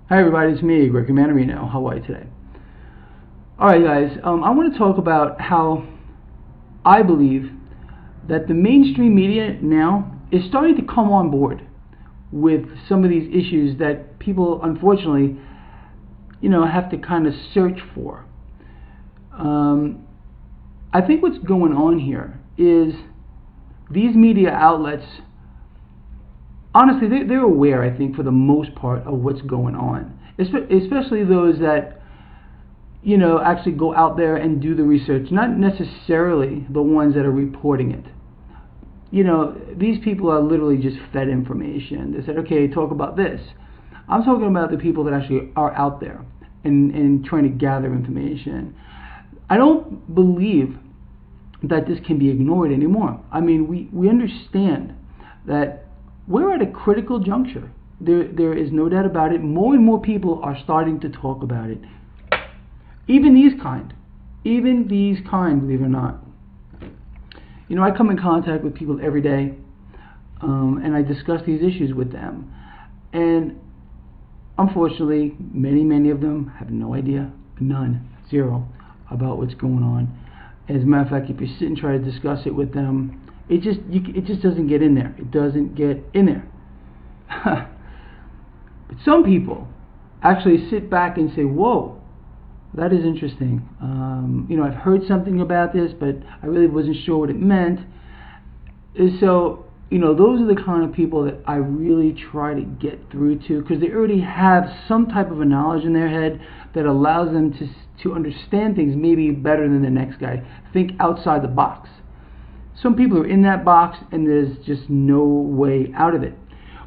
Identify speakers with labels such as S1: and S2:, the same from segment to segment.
S1: Hi everybody, it's me, Gregory Mannarino. How are you today? Alright guys, I want to talk about how I believe that the mainstream media now is starting to come on board with some of these issues that people unfortunately, have to kind of search for. I think what's going on here is these media outlets, honestly, they're aware, I think, for the most part of what's going on, especially those that, actually go out there and do the research, not necessarily the ones that are reporting it. These people are literally just fed information. They said, okay, talk about this. I'm talking about the people that actually are out there and trying to gather information. I don't believe that this can be ignored anymore. I mean, we understand that we're at a critical juncture. There is no doubt about it. More and more people are starting to talk about it. Even these kind, believe it or not. I come in contact with people every day, and I discuss these issues with them. And unfortunately, many of them have no idea, none, zero, about what's going on. As a matter of fact, if you sit and try to discuss it with them, it just doesn't get in there. It doesn't get in there. But some people actually sit back and say, whoa, that is interesting. I've heard something about this, but I really wasn't sure what it meant. And so, those are the kind of people that I really try to get through to, because they already have some type of a knowledge in their head that allows them to understand things maybe better than the next guy. Think outside the box. Some people are in that box and there's just no way out of it.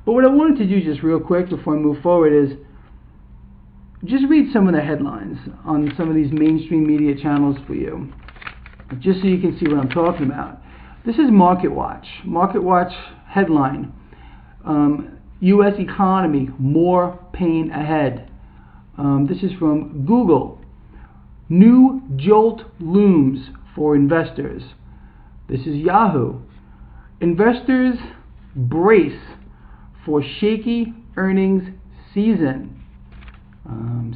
S1: But what I wanted to do just real quick before I move forward is just read some of the headlines on some of these mainstream media channels for you, just so you can see what I'm talking about. This is Market Watch. Market Watch headline, U.S. economy, more pain ahead. This is from Google. New jolt looms for investors. This is Yahoo. Investors brace for shaky earnings season.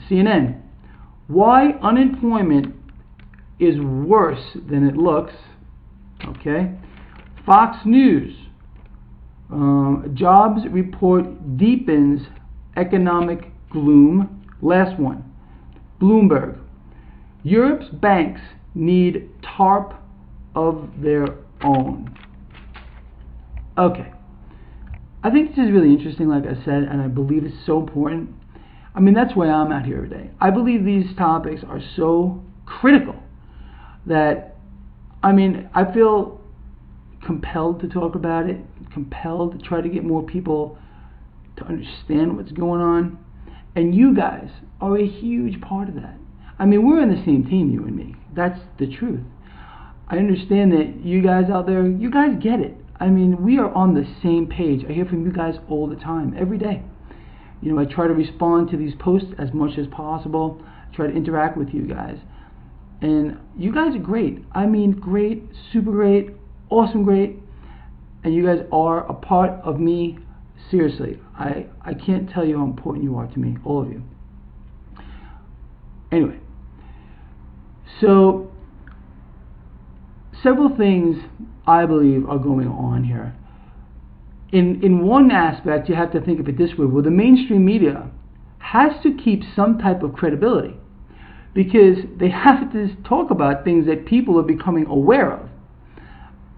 S1: CNN. Why unemployment is worse than it looks. Okay. Fox News. Jobs report deepens economic gloom. Last one. Bloomberg. Europe's banks need TARP of their own. Okay. I think this is really interesting, like I said, and I believe it's so important. That's why I'm out here today. I believe these topics are so critical that, I feel compelled to talk about it, compelled to try to get more people to understand what's going on. And you guys are a huge part of that. We're on the same team, you and me. That's the truth. I understand that you guys out there, you guys get it. We are on the same page. I hear from you guys all the time, every day. I try to respond to these posts as much as possible. I try to interact with you guys. And you guys are great. Great, super great, awesome great. And you guys are a part of me. Seriously, I can't tell you how important you are to me, all of you. Anyway, so several things I believe are going on here. In one aspect, you have to think of it this way. Well, the mainstream media has to keep some type of credibility, because they have to talk about things that people are becoming aware of.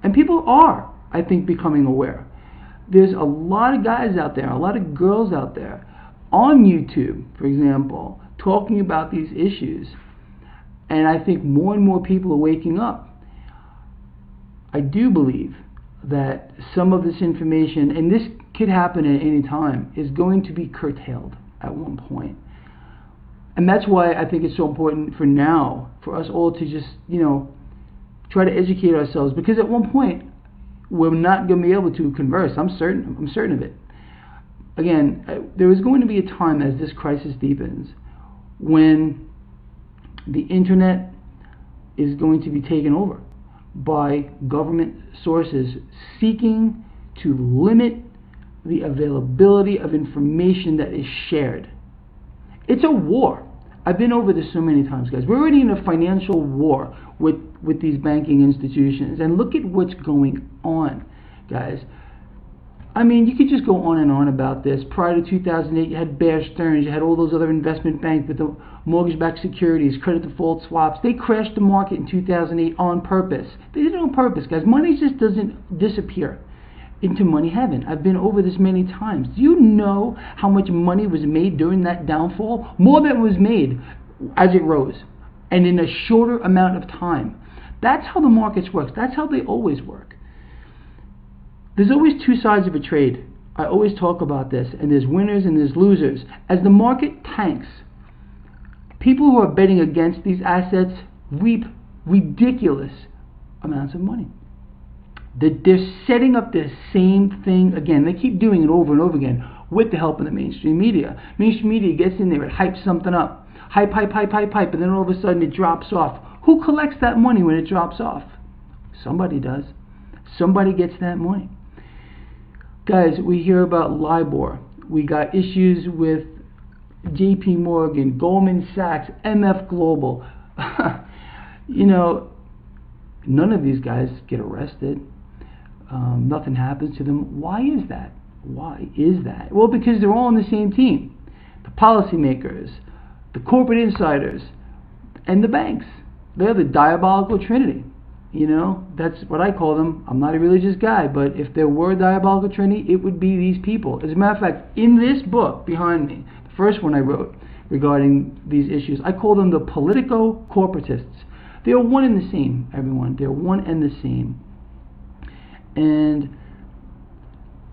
S1: And people are, I think, becoming aware. There's a lot of guys out there, a lot of girls out there on YouTube, for example, talking about these issues. And I think more and more people are waking up. I do believe that some of this information, and this could happen at any time, is going to be curtailed at one point. And that's why I think it's so important for now, for us all to just, try to educate ourselves, because at one point, we're not going to be able to converse. I'm certain of it. Again, there is going to be a time as this crisis deepens when the internet is going to be taken over by government sources seeking to limit the availability of information that is shared. It's a war. I've been over this so many times, guys. We're already in a financial war with these banking institutions. And look at what's going on, guys. I mean, you could just go on and on about this. Prior to 2008, you had Bear Stearns, you had all those other investment banks with the mortgage-backed securities, credit default swaps. They crashed the market in 2008 on purpose. They did it on purpose, guys. Money just doesn't disappear into money heaven. I've been over this many times. Do you know how much money was made during that downfall? More than was made as it rose, and in a shorter amount of time. That's how the markets work. That's how they always work. There's always two sides of a trade. I always talk about this, and there's winners and there's losers. As the market tanks, people who are betting against these assets reap ridiculous amounts of money. They're setting up the same thing again. They keep doing it over and over again with the help of the mainstream media. Mainstream media gets in there, it hypes something up. Hype, and then all of a sudden it drops off. Who collects that money when it drops off? Somebody does. Somebody gets that money. Guys, we hear about LIBOR. We got issues with JP Morgan, Goldman Sachs, MF Global. You know, none of these guys get arrested. Nothing happens to them. Why is that? Why is that? Well, because they're all on the same team. The policymakers, the corporate insiders, and the banks. They're the diabolical trinity. You know, that's what I call them. I'm not a religious guy, but if there were a diabolical trinity, it would be these people. As a matter of fact, in this book behind me, the first one I wrote regarding these issues, I call them the politico-corporatists. They are one and the same, everyone. They're one and the same. And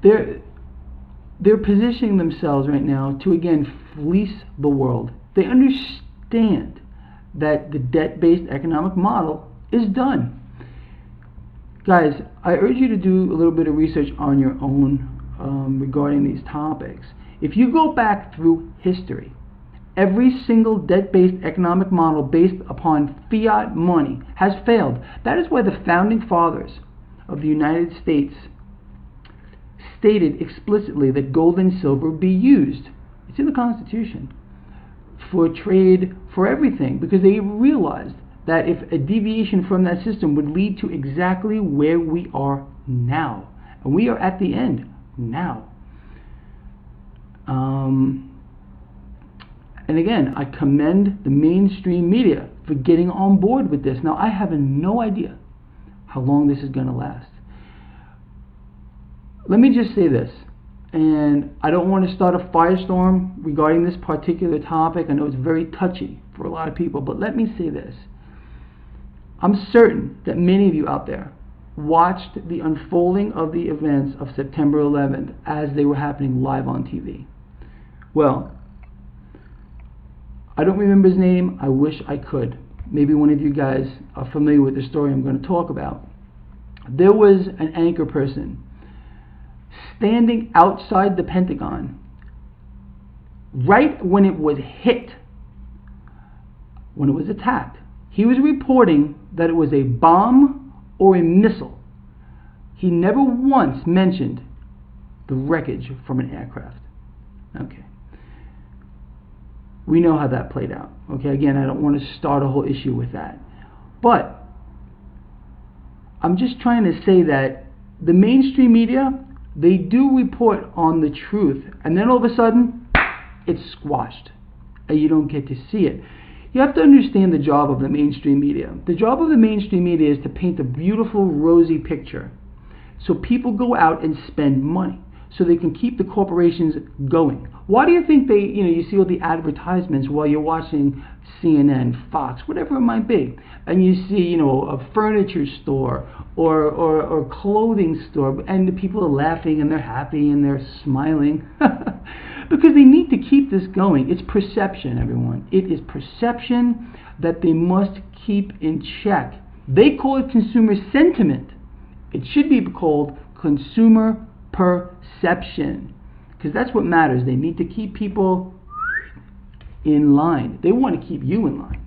S1: they're positioning themselves right now to, again, fleece the world. They understand that the debt-based economic model is done. Guys, I urge you to do a little bit of research on your own regarding these topics. If you go back through history, every single debt-based economic model based upon fiat money has failed. That is why the founding fathers of the United States stated explicitly that gold and silver be used. It's in the Constitution. For trade, for everything, because they realized that if a deviation from that system would lead to exactly where we are now. And we are at the end now. And again, I commend the mainstream media for getting on board with this. Now, I have no idea how long this is going to last. Let me just say this, and I don't want to start a firestorm regarding this particular topic. I know it's very touchy for a lot of people, but let me say this. I'm certain that many of you out there watched the unfolding of the events of September 11th as they were happening live on TV. Well, I don't remember his name. I wish I could. Maybe one of you guys are familiar with the story I'm going to talk about. There was an anchor person standing outside the Pentagon right when it was hit, when it was attacked. He was reporting that it was a bomb or a missile. He never once mentioned the wreckage from an aircraft. Okay. We know how that played out. Okay, again, I don't want to start a whole issue with that. But I'm just trying to say that the mainstream media, they do report on the truth, and then all of a sudden, it's squashed, and you don't get to see it. You have to understand the job of the mainstream media. The job of the mainstream media is to paint a beautiful, rosy picture, so people go out and spend money, so they can keep the corporations going. Why do you think they, you see all the advertisements while you're watching CNN, Fox, whatever it might be, and you see, a furniture store or clothing store, and the people are laughing and they're happy and they're smiling because they need to keep this going. It's perception, everyone. It is perception that they must keep in check. They call it consumer sentiment. It should be called consumer perception, because that's what matters. They need to keep people in line. They want to keep you in line.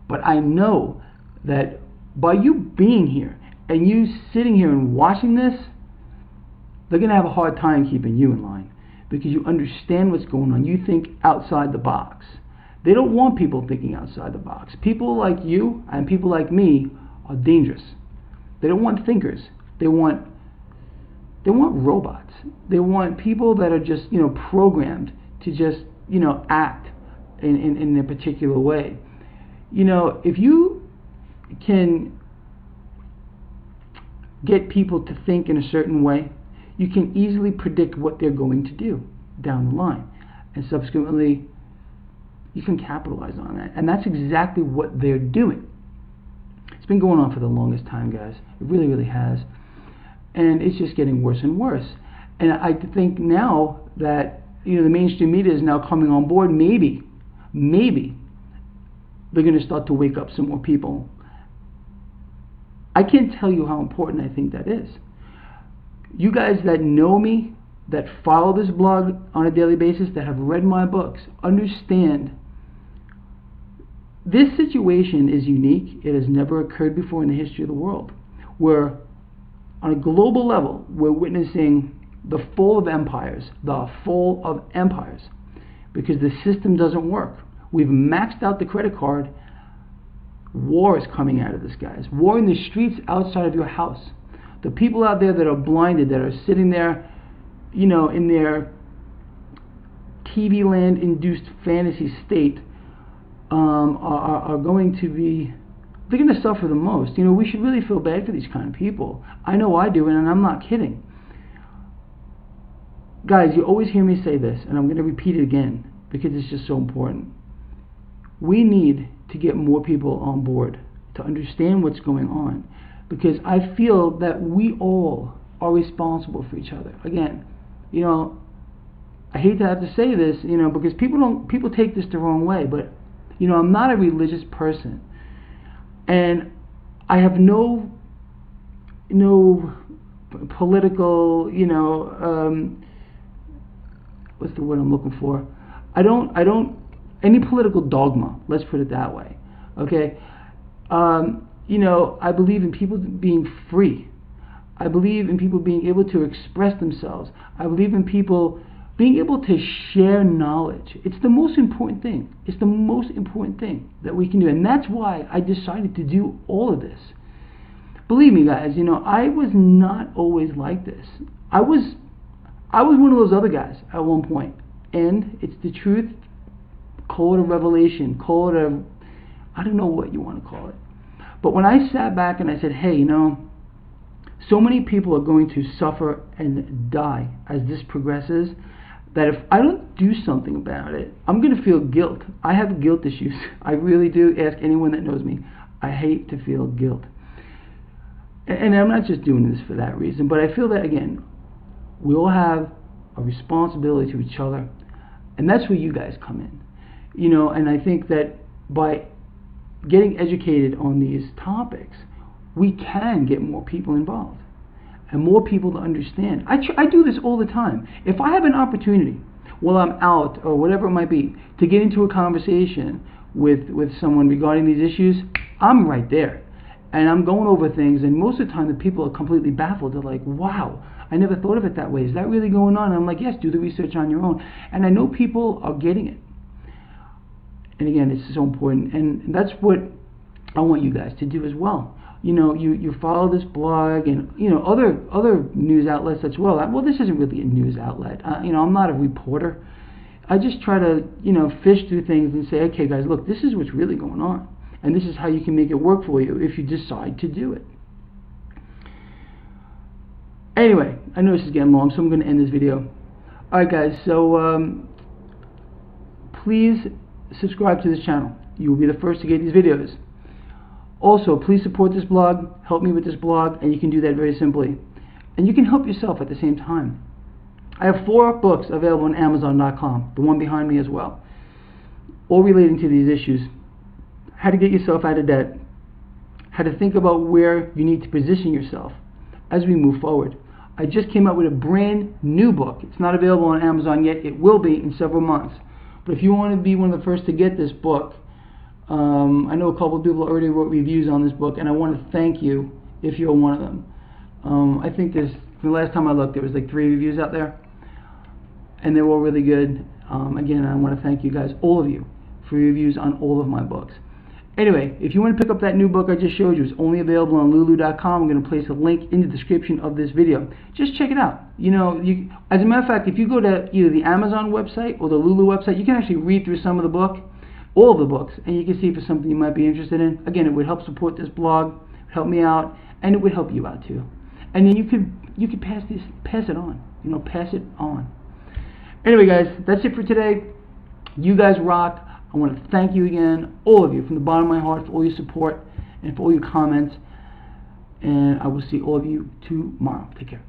S1: But I know that by you being here and you sitting here and watching this, they're going to have a hard time keeping you in line, because you understand what's going on. You think outside the box. They don't want people thinking outside the box. People like you and people like me are dangerous. They don't want thinkers. They want robots. They want people that are just, programmed to just, act in a particular way. If you can get people to think in a certain way, you can easily predict what they're going to do down the line. And subsequently, you can capitalize on that. And that's exactly what they're doing. It's been going on for the longest time, guys. It really, really has. And it's just getting worse and worse. And I think now that, the mainstream media is now coming on board, maybe they're going to start to wake up some more people. I can't tell you how important I think that is. You guys that know me, that follow this blog on a daily basis, that have read my books, understand this situation is unique. It has never occurred before in the history of the world. Where on a global level, we're witnessing the fall of empires, because the system doesn't work. We've maxed out the credit card. War is coming out of this, guys. War in the streets outside of your house. The people out there that are blinded, that are sitting there, in their TV land induced fantasy state, are going to be, they're going to suffer the most. We should really feel bad for these kind of people. I know I do, and I'm not kidding. Guys, you always hear me say this, and I'm going to repeat it again because it's just so important. We need to get more people on board to understand what's going on, because I feel that we all are responsible for each other. Again, I hate to have to say this, because people take this the wrong way, but I'm not a religious person, and I have no political, what's the word I'm looking for? I don't any political dogma. Let's put it that way. Okay. I believe in people being free. I believe in people being able to express themselves. I believe in people being able to share knowledge. It's the most important thing. It's the most important thing that we can do. And that's why I decided to do all of this. Believe me, guys, I was not always like this. I was one of those other guys at one point. And it's the truth. Call it a revelation. Call it a, I don't know what you want to call it. But when I sat back and I said, hey, so many people are going to suffer and die as this progresses, that if I don't do something about it, I'm going to feel guilt. I have guilt issues. I really do. Ask anyone that knows me. I hate to feel guilt. And I'm not just doing this for that reason, but I feel that, again, we all have a responsibility to each other, and that's where you guys come in. And I think that by getting educated on these topics, we can get more people involved and more people to understand. I do this all the time. If I have an opportunity while I'm out or whatever it might be to get into a conversation with someone regarding these issues, I'm right there. And I'm going over things, and most of the time the people are completely baffled. They're like, wow, I never thought of it that way. Is that really going on? And I'm like, yes, do the research on your own. And I know people are getting it. And again, it's so important. And that's what I want you guys to do as well. You follow this blog and, other news outlets as well. Well, this isn't really a news outlet. I'm not a reporter. I just try to, fish through things and say, okay, guys, look, this is what's really going on. And this is how you can make it work for you if you decide to do it. Anyway, I know this is getting long, so I'm going to end this video. Alright, guys, so please subscribe to this channel. You will be the first to get these videos. Also, please support this blog, help me with this blog, and you can do that very simply. And you can help yourself at the same time. I have 4 books available on Amazon.com, the one behind me as well, all relating to these issues. How to get yourself out of debt, how to think about where you need to position yourself as we move forward. I just came out with a brand new book. It's not available on Amazon yet. It will be in several months. But if you want to be one of the first to get this book, I know a couple of people already wrote reviews on this book, and I want to thank you if you're one of them. I think the last time I looked, there was like 3 reviews out there. and they're all really good. Again, I want to thank you guys, all of you, for your reviews on all of my books. Anyway, if you want to pick up that new book I just showed you, it's only available on lulu.com. I'm going to place a link in the description of this video. Just check it out. You know, as a matter of fact, if you go to either the Amazon website or the Lulu website, you can actually read through some of the book, all of the books, and you can see if it's something you might be interested in. Again, it would help support this blog, help me out, and it would help you out too. And then you could pass it on. You know, pass it on. Anyway, guys, that's it for today. You guys rock. I want to thank you again, all of you, from the bottom of my heart, for all your support and for all your comments. And I will see all of you tomorrow. Take care.